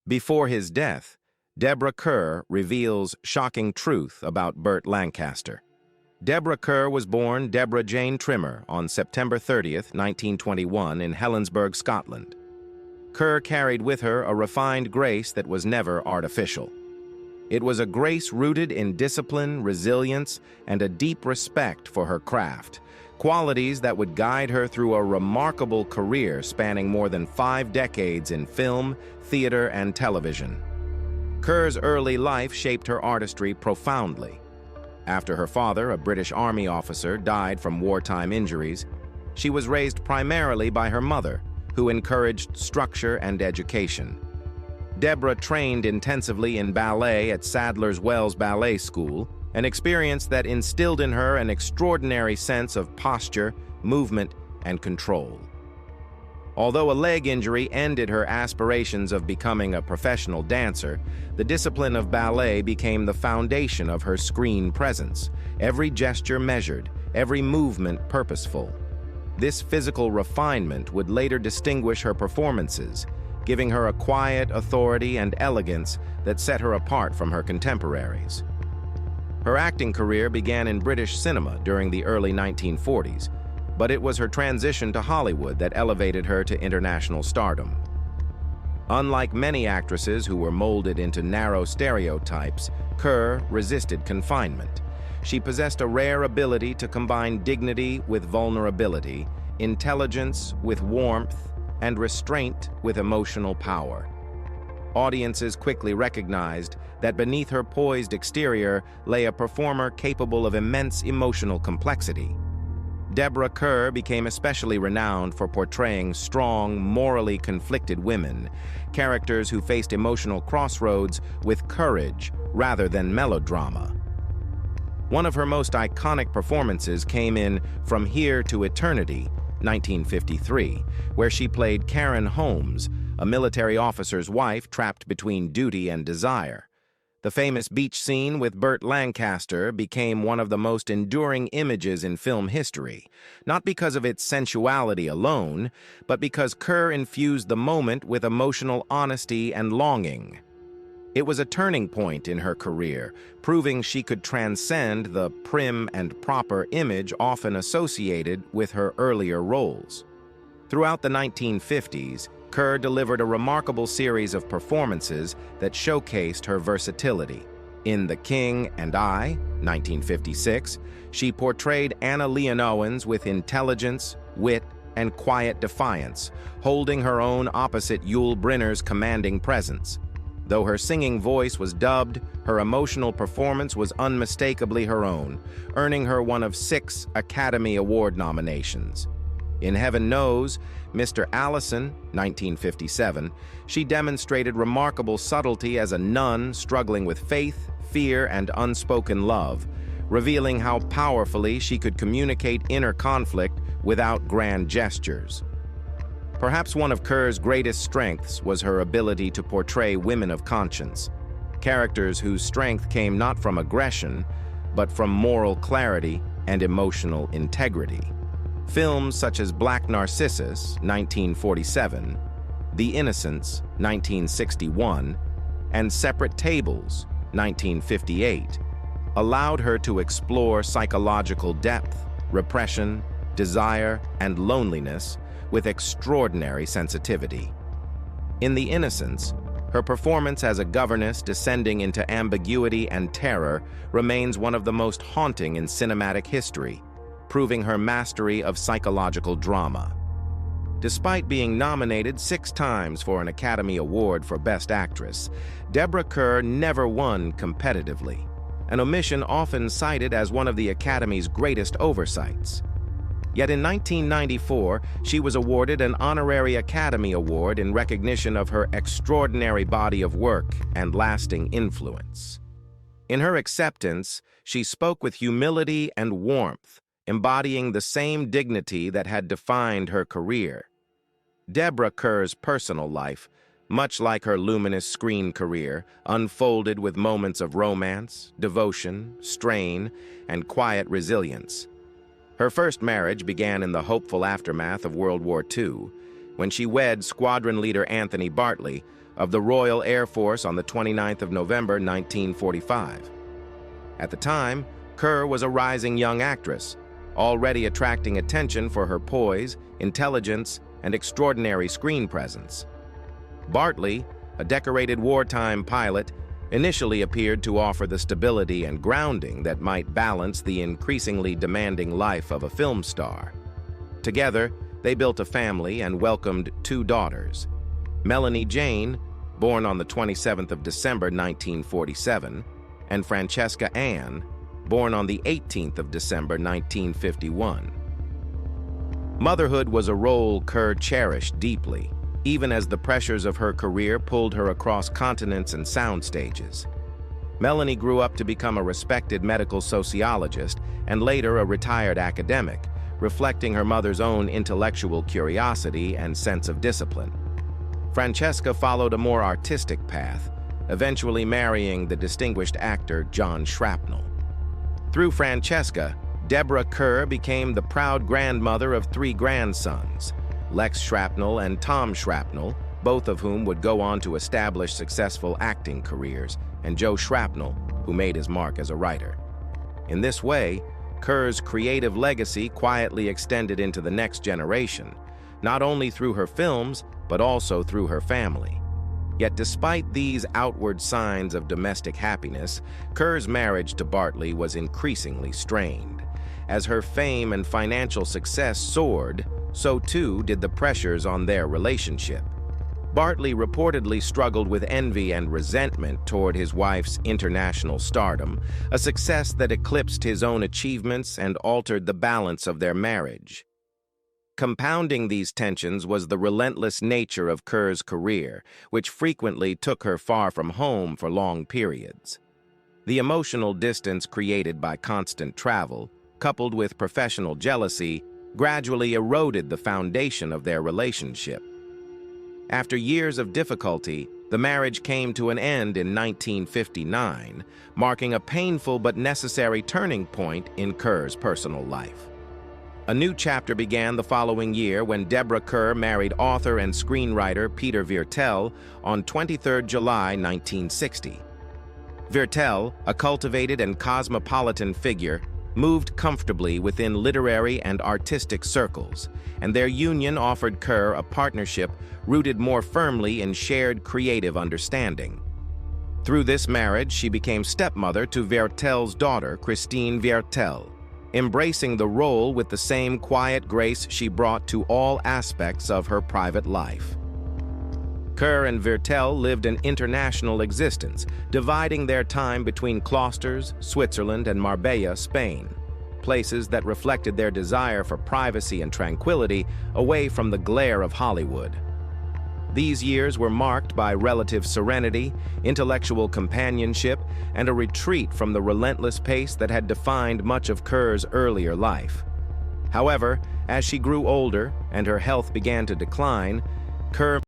Before his death, Deborah Kerr reveals shocking truth about Burt Lancaster. Deborah Kerr was born Deborah Jane Trimmer on September 30th, 1921 in Helensburg, Scotland. Kerr carried with her a refined grace that was never artificial. It was a grace rooted in discipline, resilience, and a deep respect for her craft, qualities that would guide her through a remarkable career spanning more than 5 decades in film, theater, and television. Kerr's early life shaped her artistry profoundly. After her father, a British Army officer, died from wartime injuries, she was raised primarily by her mother, who encouraged structure and education. Deborah trained intensively in ballet at Sadler's Wells Ballet School, an experience that instilled in her an extraordinary sense of posture, movement, and control. Although a leg injury ended her aspirations of becoming a professional dancer, the discipline of ballet became the foundation of her screen presence, every gesture measured, every movement purposeful. This physical refinement would later distinguish her performances, giving her a quiet authority and elegance that set her apart from her contemporaries. Her acting career began in British cinema during the early 1940s, but it was her transition to Hollywood that elevated her to international stardom. Unlike many actresses who were molded into narrow stereotypes, Kerr resisted confinement. She possessed a rare ability to combine dignity with vulnerability, intelligence with warmth, and restraint with emotional power. Audiences quickly recognized that beneath her poised exterior lay a performer capable of immense emotional complexity. Deborah Kerr became especially renowned for portraying strong, morally conflicted women, characters who faced emotional crossroads with courage rather than melodrama. One of her most iconic performances came in From Here to Eternity, 1953, where she played Karen Holmes, a military officer's wife trapped between duty and desire. The famous beach scene with Burt Lancaster became one of the most enduring images in film history, not because of its sensuality alone, but because Kerr infused the moment with emotional honesty and longing. It was a turning point in her career, proving she could transcend the prim and proper image often associated with her earlier roles. Throughout the 1950s, Kerr delivered a remarkable series of performances that showcased her versatility. In The King and I, 1956, she portrayed Anna Leonowens with intelligence, wit, and quiet defiance, holding her own opposite Yul Brynner's commanding presence. Though her singing voice was dubbed, her emotional performance was unmistakably her own, earning her one of 6 Academy Award nominations. In Heaven Knows, Mr. Allison, 1957, she demonstrated remarkable subtlety as a nun struggling with faith, fear, and unspoken love, revealing how powerfully she could communicate inner conflict without grand gestures. Perhaps one of Kerr's greatest strengths was her ability to portray women of conscience, characters whose strength came not from aggression, but from moral clarity and emotional integrity. Films such as Black Narcissus, 1947, The Innocents, 1961, and Separate Tables, 1958, allowed her to explore psychological depth, repression, desire, and loneliness with extraordinary sensitivity. In The Innocents, her performance as a governess descending into ambiguity and terror remains one of the most haunting in cinematic history, proving her mastery of psychological drama. Despite being nominated 6 times for an Academy Award for Best Actress, Deborah Kerr never won competitively, an omission often cited as one of the Academy's greatest oversights. Yet in 1994, she was awarded an honorary Academy Award in recognition of her extraordinary body of work and lasting influence. In her acceptance, she spoke with humility and warmth, embodying the same dignity that had defined her career. Deborah Kerr's personal life, much like her luminous screen career, unfolded with moments of romance, devotion, strain, and quiet resilience. Her first marriage began in the hopeful aftermath of World War II, when she wed squadron leader Anthony Bartley, of the Royal Air Force on the 29th of November, 1945. At the time, Kerr was a rising young actress, already attracting attention for her poise, intelligence, and extraordinary screen presence. Bartley, a decorated wartime pilot, initially appeared to offer the stability and grounding that might balance the increasingly demanding life of a film star. Together, they built a family and welcomed 2 daughters. Melanie Jane, born on the 27th of December 1947, and Francesca Ann, born on the 18th of December 1951. Motherhood was a role Kerr cherished deeply, even as the pressures of her career pulled her across continents and sound stages. Melanie grew up to become a respected medical sociologist and later a retired academic, reflecting her mother's own intellectual curiosity and sense of discipline. Francesca followed a more artistic path, eventually marrying the distinguished actor John Shrapnel. Through Francesca, Deborah Kerr became the proud grandmother of 3 grandsons, Lex Shrapnel and Tom Shrapnel, both of whom would go on to establish successful acting careers, and Joe Shrapnel, who made his mark as a writer. In this way, Kerr's creative legacy quietly extended into the next generation, not only through her films, but also through her family. Yet despite these outward signs of domestic happiness, Kerr's marriage to Bartley was increasingly strained. As her fame and financial success soared, so too did the pressures on their relationship. Bartley reportedly struggled with envy and resentment toward his wife's international stardom, a success that eclipsed his own achievements and altered the balance of their marriage. Compounding these tensions was the relentless nature of Kerr's career, which frequently took her far from home for long periods. The emotional distance created by constant travel, coupled with professional jealousy, gradually eroded the foundation of their relationship. After years of difficulty, the marriage came to an end in 1959, marking a painful but necessary turning point in Kerr's personal life. A new chapter began the following year when Deborah Kerr married author and screenwriter Peter Viertel on 23 July 1960. Viertel, a cultivated and cosmopolitan figure, moved comfortably within literary and artistic circles, and their union offered Kerr a partnership rooted more firmly in shared creative understanding. Through this marriage, she became stepmother to Viertel's daughter, Christine Viertel, embracing the role with the same quiet grace she brought to all aspects of her private life. Kerr and Viertel lived an international existence, dividing their time between Klosters, Switzerland, and Marbella, Spain, places that reflected their desire for privacy and tranquility away from the glare of Hollywood. These years were marked by relative serenity, intellectual companionship, and a retreat from the relentless pace that had defined much of Kerr's earlier life. However, as she grew older and her health began to decline, Kerr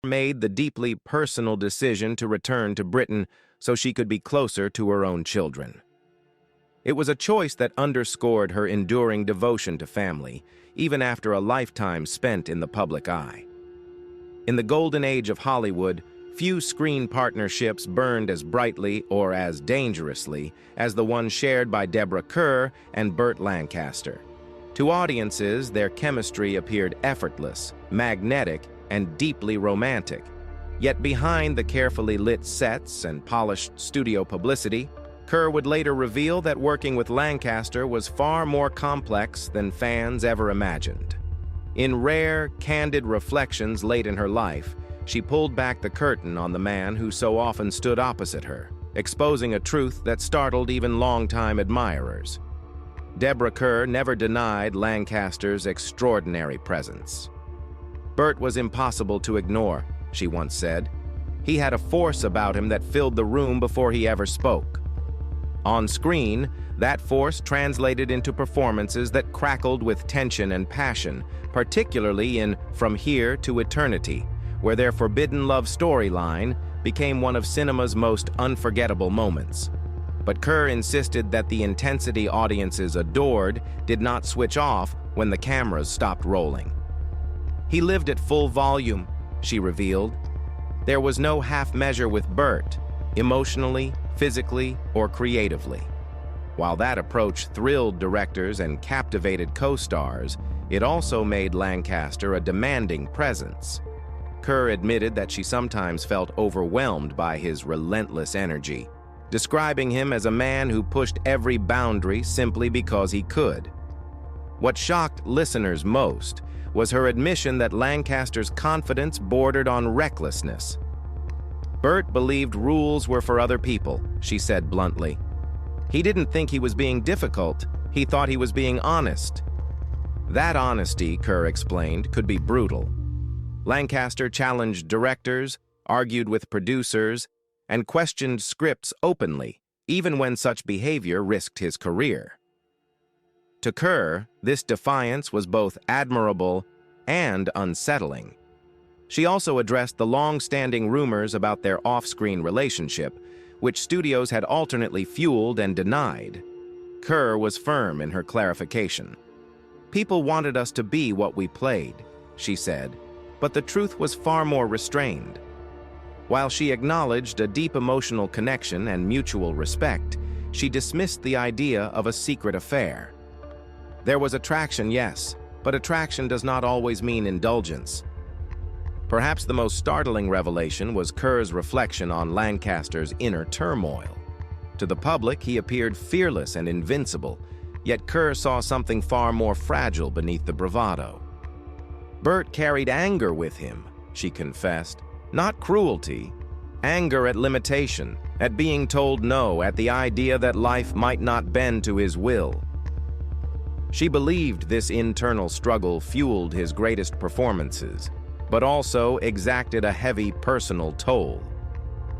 made the deeply personal decision to return to Britain so she could be closer to her own children. It was a choice that underscored her enduring devotion to family, even after a lifetime spent in the public eye. In the golden age of Hollywood, few screen partnerships burned as brightly or as dangerously as the one shared by Deborah Kerr and Burt Lancaster. To audiences, their chemistry appeared effortless, magnetic, and deeply romantic. Yet behind the carefully lit sets and polished studio publicity, Kerr would later reveal that working with Lancaster was far more complex than fans ever imagined. In rare, candid reflections late in her life, she pulled back the curtain on the man who so often stood opposite her, exposing a truth that startled even longtime admirers. Deborah Kerr never denied Lancaster's extraordinary presence. "Burt was impossible to ignore," she once said. "He had a force about him that filled the room before he ever spoke." On screen, that force translated into performances that crackled with tension and passion, particularly in From Here to Eternity, where their forbidden love storyline became one of cinema's most unforgettable moments. But Kerr insisted that the intensity audiences adored did not switch off when the cameras stopped rolling. "He lived at full volume," she revealed. "There was no half measure with Burt, emotionally, physically, or creatively." While that approach thrilled directors and captivated co-stars, it also made Lancaster a demanding presence. Kerr admitted that she sometimes felt overwhelmed by his relentless energy, describing him as a man who pushed every boundary simply because he could. What shocked listeners most was her admission that Lancaster's confidence bordered on recklessness. "Burt believed rules were for other people," she said bluntly. "He didn't think he was being difficult, he thought he was being honest." That honesty, Kerr explained, could be brutal. Lancaster challenged directors, argued with producers, and questioned scripts openly, even when such behavior risked his career. To Kerr, this defiance was both admirable and unsettling. She also addressed the long-standing rumors about their off-screen relationship, which studios had alternately fueled and denied. Kerr was firm in her clarification. "People wanted us to be what we played," she said, but the truth was far more restrained. While she acknowledged a deep emotional connection and mutual respect, she dismissed the idea of a secret affair. There was attraction, yes, but attraction does not always mean indulgence. Perhaps the most startling revelation was Kerr's reflection on Lancaster's inner turmoil. To the public, he appeared fearless and invincible, yet Kerr saw something far more fragile beneath the bravado. "Burt carried anger with him," she confessed. "Not cruelty. Anger at limitation, at being told no, at the idea that life might not bend to his will." She believed this internal struggle fueled his greatest performances, but also exacted a heavy personal toll.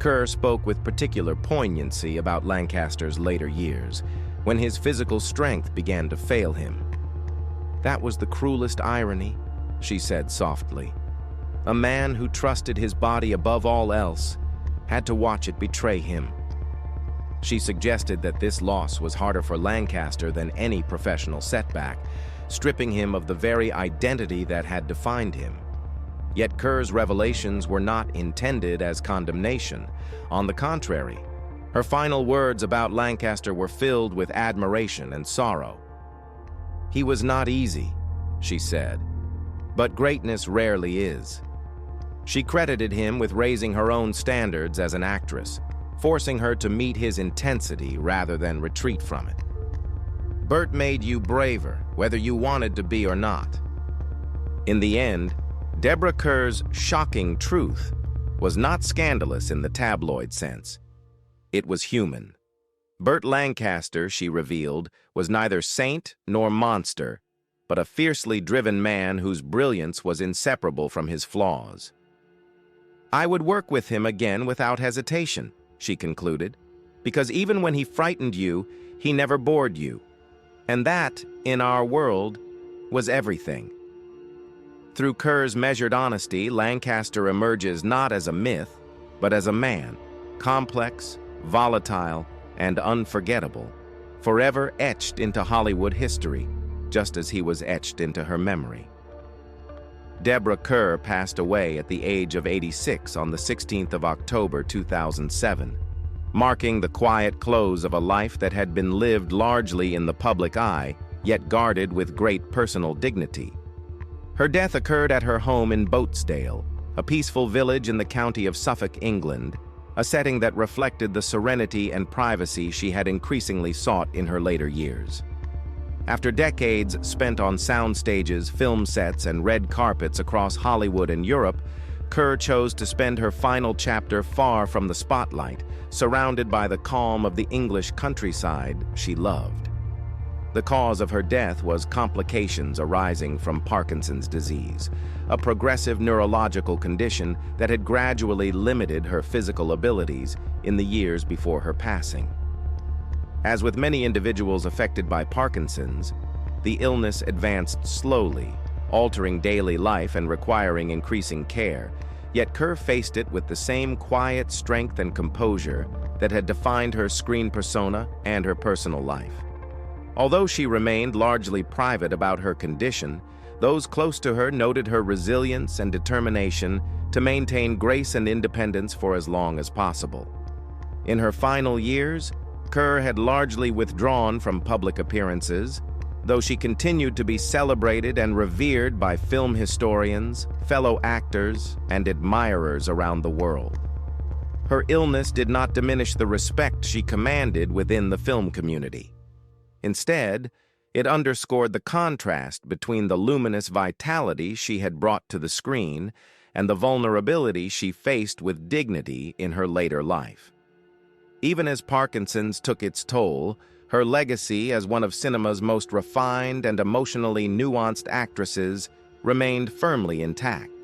Kerr spoke with particular poignancy about Lancaster's later years, when his physical strength began to fail him. "That was the cruelest irony," she said softly. "A man who trusted his body above all else had to watch it betray him." She suggested that this loss was harder for Lancaster than any professional setback, stripping him of the very identity that had defined him. Yet Kerr's revelations were not intended as condemnation. On the contrary, her final words about Lancaster were filled with admiration and sorrow. "He was not easy," she said, "but greatness rarely is." She credited him with raising her own standards as an actress, forcing her to meet his intensity rather than retreat from it. "Burt made you braver, whether you wanted to be or not." In the end, Deborah Kerr's shocking truth was not scandalous in the tabloid sense. It was human. Burt Lancaster, she revealed, was neither saint nor monster, but a fiercely driven man whose brilliance was inseparable from his flaws. "I would work with him again without hesitation," she concluded, "because even when he frightened you, he never bored you. And that, in our world, was everything." through Kerr's measured honesty, Lancaster emerges not as a myth, but as a man, complex, volatile, and unforgettable, forever etched into Hollywood history, just as he was etched into her memory. Deborah Kerr passed away at the age of 86 on the 16th of October 2007, marking the quiet close of a life that had been lived largely in the public eye, yet guarded with great personal dignity. Her death occurred at her home in Boatsdale, a peaceful village in the county of Suffolk, England, a setting that reflected the serenity and privacy she had increasingly sought in her later years. After decades spent on sound stages, film sets, and red carpets across Hollywood and Europe, Kerr chose to spend her final chapter far from the spotlight, surrounded by the calm of the English countryside she loved. The cause of her death was complications arising from Parkinson's disease, a progressive neurological condition that had gradually limited her physical abilities in the years before her passing. As with many individuals affected by Parkinson's, the illness advanced slowly, altering daily life and requiring increasing care, yet Kerr faced it with the same quiet strength and composure that had defined her screen persona and her personal life. Although she remained largely private about her condition, those close to her noted her resilience and determination to maintain grace and independence for as long as possible. In her final years, Kerr had largely withdrawn from public appearances, though she continued to be celebrated and revered by film historians, fellow actors, and admirers around the world. Her illness did not diminish the respect she commanded within the film community. Instead, it underscored the contrast between the luminous vitality she had brought to the screen and the vulnerability she faced with dignity in her later life. Even as Parkinson's took its toll, her legacy as one of cinema's most refined and emotionally nuanced actresses remained firmly intact.